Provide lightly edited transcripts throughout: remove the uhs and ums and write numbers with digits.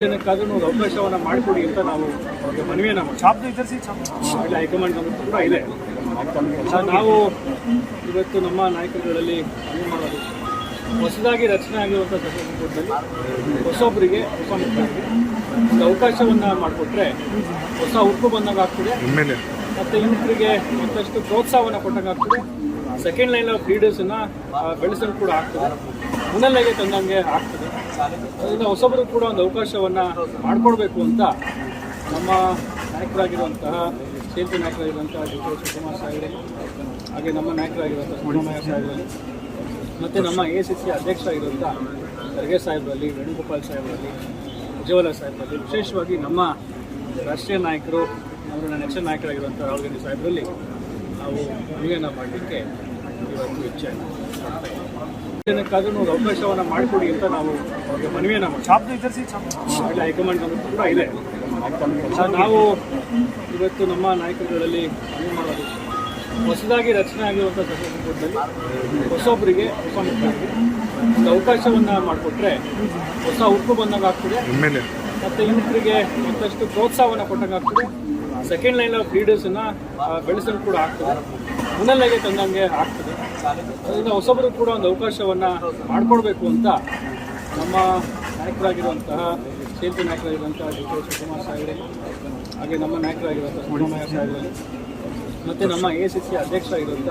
ಜನಕ್ಕಾದ್ರೂ ಒಂದು ಅವಕಾಶವನ್ನು ಮಾಡಿಕೊಡಿ ಅಂತ ನಾವು ಅವ್ರಿಗೆ ಮನವಿಯನ್ನು ಮಾಡಿ ಹೈಕಮಾಂಡ್ ಕೂಡ ಇದೆ. ನಾವು ಇವತ್ತು ನಮ್ಮ ನಾಯಕರುಗಳಲ್ಲಿ ಮನವಿ ಮಾಡೋದು, ಹೊಸದಾಗಿ ರಚನೆ ಆಗಿರುವಂಥ ಸಚಿವ ಸಂಪುಟದಲ್ಲಿ ಹೊಸೊಬ್ಬರಿಗೆ ಹೊಸ ಮುಖ್ಯಮಂತ್ರಿಗೆ ಒಂದು ಅವಕಾಶವನ್ನು ಮಾಡಿಕೊಟ್ರೆ ಹೊಸ ಉಪ್ಪು ಬಂದಂಗೆ ಆಗ್ತದೆ, ಮತ್ತು ಯುವಕರಿಗೆ ಮತ್ತಷ್ಟು ಪ್ರೋತ್ಸಾಹವನ್ನು ಕೊಟ್ಟಂಗೆ ಆಗ್ತದೆ, ಸೆಕೆಂಡ್ ಲೈನ್ ಆಫ್ ಲೀಡರ್ಸನ್ನು ಬೆಳೆಸಲು ಕೂಡ ಆಗ್ತದೆ, ಮುನ್ನೆಲೆಗೆ ತಂದಂಗೆ ಆಗ್ತದೆ. ಅದರಿಂದ ಹೊಸಬರು ಕೂಡ ಒಂದು ಅವಕಾಶವನ್ನು ಮಾಡಿಕೊಡ್ಬೇಕು ಅಂತ ನಮ್ಮ ನಾಯಕರಾಗಿರುವಂತಹ ಸೇತುವೆ ನಾಯಕರಾಗಿರುವಂತಹ ಡಿ.ಕೆ ಶಿವಕುಮಾರ್ ಸಾಹೇಬರು, ಹಾಗೆ ನಮ್ಮ ನಾಯಕರಾಗಿರುವಂಥ ಸಿದ್ದರಾಮಯ್ಯ ಸಾಹೇಬರಲ್ಲಿ, ಮತ್ತು ನಮ್ಮ ACC ಅಧ್ಯಕ್ಷರಾಗಿರುವಂಥ ಖರ್ಗೆ ಸಾಹೇಬರಲ್ಲಿ, ವೇಣುಗೋಪಾಲ್ ಸಾಹೇಬರಲ್ಲಿ, ಉಜ್ವಲ ಸಾಹೇಬರಲ್ಲಿ, ವಿಶೇಷವಾಗಿ ನಮ್ಮ ರಾಷ್ಟ್ರೀಯ ನಾಯಕರು, ಅವರ ನೆಚ್ಚಿನ ನಾಯಕರಾಗಿರುವಂಥ ರಾಹುಲ್ ಗಾಂಧಿ ಸಾಹೇಬರಲ್ಲಿ ನಾವು ಮನವಿಯನ್ನು ಮಾಡಲಿಕ್ಕೆ ಇವತ್ತು ಇಚ್ಛೆ ಜನಕ್ಕಾದ್ರೂ ಒಂದು ಅವಕಾಶವನ್ನು ಮಾಡಿಕೊಡಿ ಅಂತ ನಾವು ಅವ್ರಿಗೆ ಮನವಿಯನ್ನು ಮಾಡಿ ಹೈಕಮಾಂಡ್ ಕೂಡ ಇದೆ. ನಾವು ಇವತ್ತು ನಮ್ಮ ನಾಯಕರುಗಳಲ್ಲಿ ಮನವಿ ಮಾಡೋದು, ಹೊಸದಾಗಿ ರಚನೆ ಆಗಿರುವಂಥ ಸಚಿವ ಸಂಪುಟದಲ್ಲಿ ಹೊಸೊಬ್ಬರಿಗೆ ಹೊಸ ಮುಖ್ಯಮಂತ್ರಿಗೆ ಒಂದು ಅವಕಾಶವನ್ನು ಮಾಡಿಕೊಟ್ರೆ ಹೊಸ ಉಪ್ಪು ಬಂದಂಗೆ ಆಗ್ತದೆ, ಮತ್ತು ಯುವಕರಿಗೆ ಮತ್ತಷ್ಟು ಪ್ರೋತ್ಸಾಹವನ್ನು ಕೊಟ್ಟಂಗೆ ಆಗ್ತದೆ, ಸೆಕೆಂಡ್ ಲೈನ್ ಆಫ್ ಲೀಡರ್ಸನ್ನು ಬೆಳೆಸಲು ಕೂಡ ಆಗ್ತದೆ, ಮುನ್ನೆಲೆಗೆ ತಂದಂಗೆ ಆಗ್ತದೆ. ಅದರಿಂದ ಹೊಸಬರು ಕೂಡ ಒಂದು ಅವಕಾಶವನ್ನು ಮಾಡಿಕೊಡ್ಬೇಕು ಅಂತ ನಮ್ಮ ನಾಯಕರಾಗಿರುವಂತಹ ಸೇತುವೆ ನಾಯಕರಾಗಿರುವಂತಹ ಡಿ.ಕೆ ಶಿವಕುಮಾರ್ ಸಾಹೇಬರಲ್ಲಿ, ಹಾಗೆ ನಮ್ಮ ನಾಯಕರಾಗಿರುವಂಥ ಸಿದ್ದರಾಮಯ್ಯ ಸಾಹೇಬರಲ್ಲಿ, ಮತ್ತು ನಮ್ಮ ACC ಅಧ್ಯಕ್ಷರಾಗಿರುವಂಥ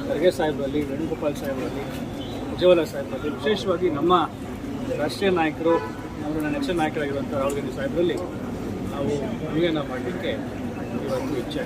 ಖರ್ಗೆ ಸಾಹೇಬರಲ್ಲಿ, ವೇಣುಗೋಪಾಲ್ ಸಾಹೇಬರಲ್ಲಿ, ಉಜ್ವಲ ಸಾಹೇಬರಲ್ಲಿ, ವಿಶೇಷವಾಗಿ ನಮ್ಮ ರಾಷ್ಟ್ರೀಯ ನಾಯಕರು, ಅವರ ನೆಚ್ಚಿನ ನಾಯಕರಾಗಿರುವಂಥ ರಾಹುಲ್ ಗಾಂಧಿ ಸಾಹೇಬರಲ್ಲಿ ನಾವು ಮನವಿಯನ್ನು ಮಾಡಲಿಕ್ಕೆ ಇವತ್ತು ಇಚ್ಛೆ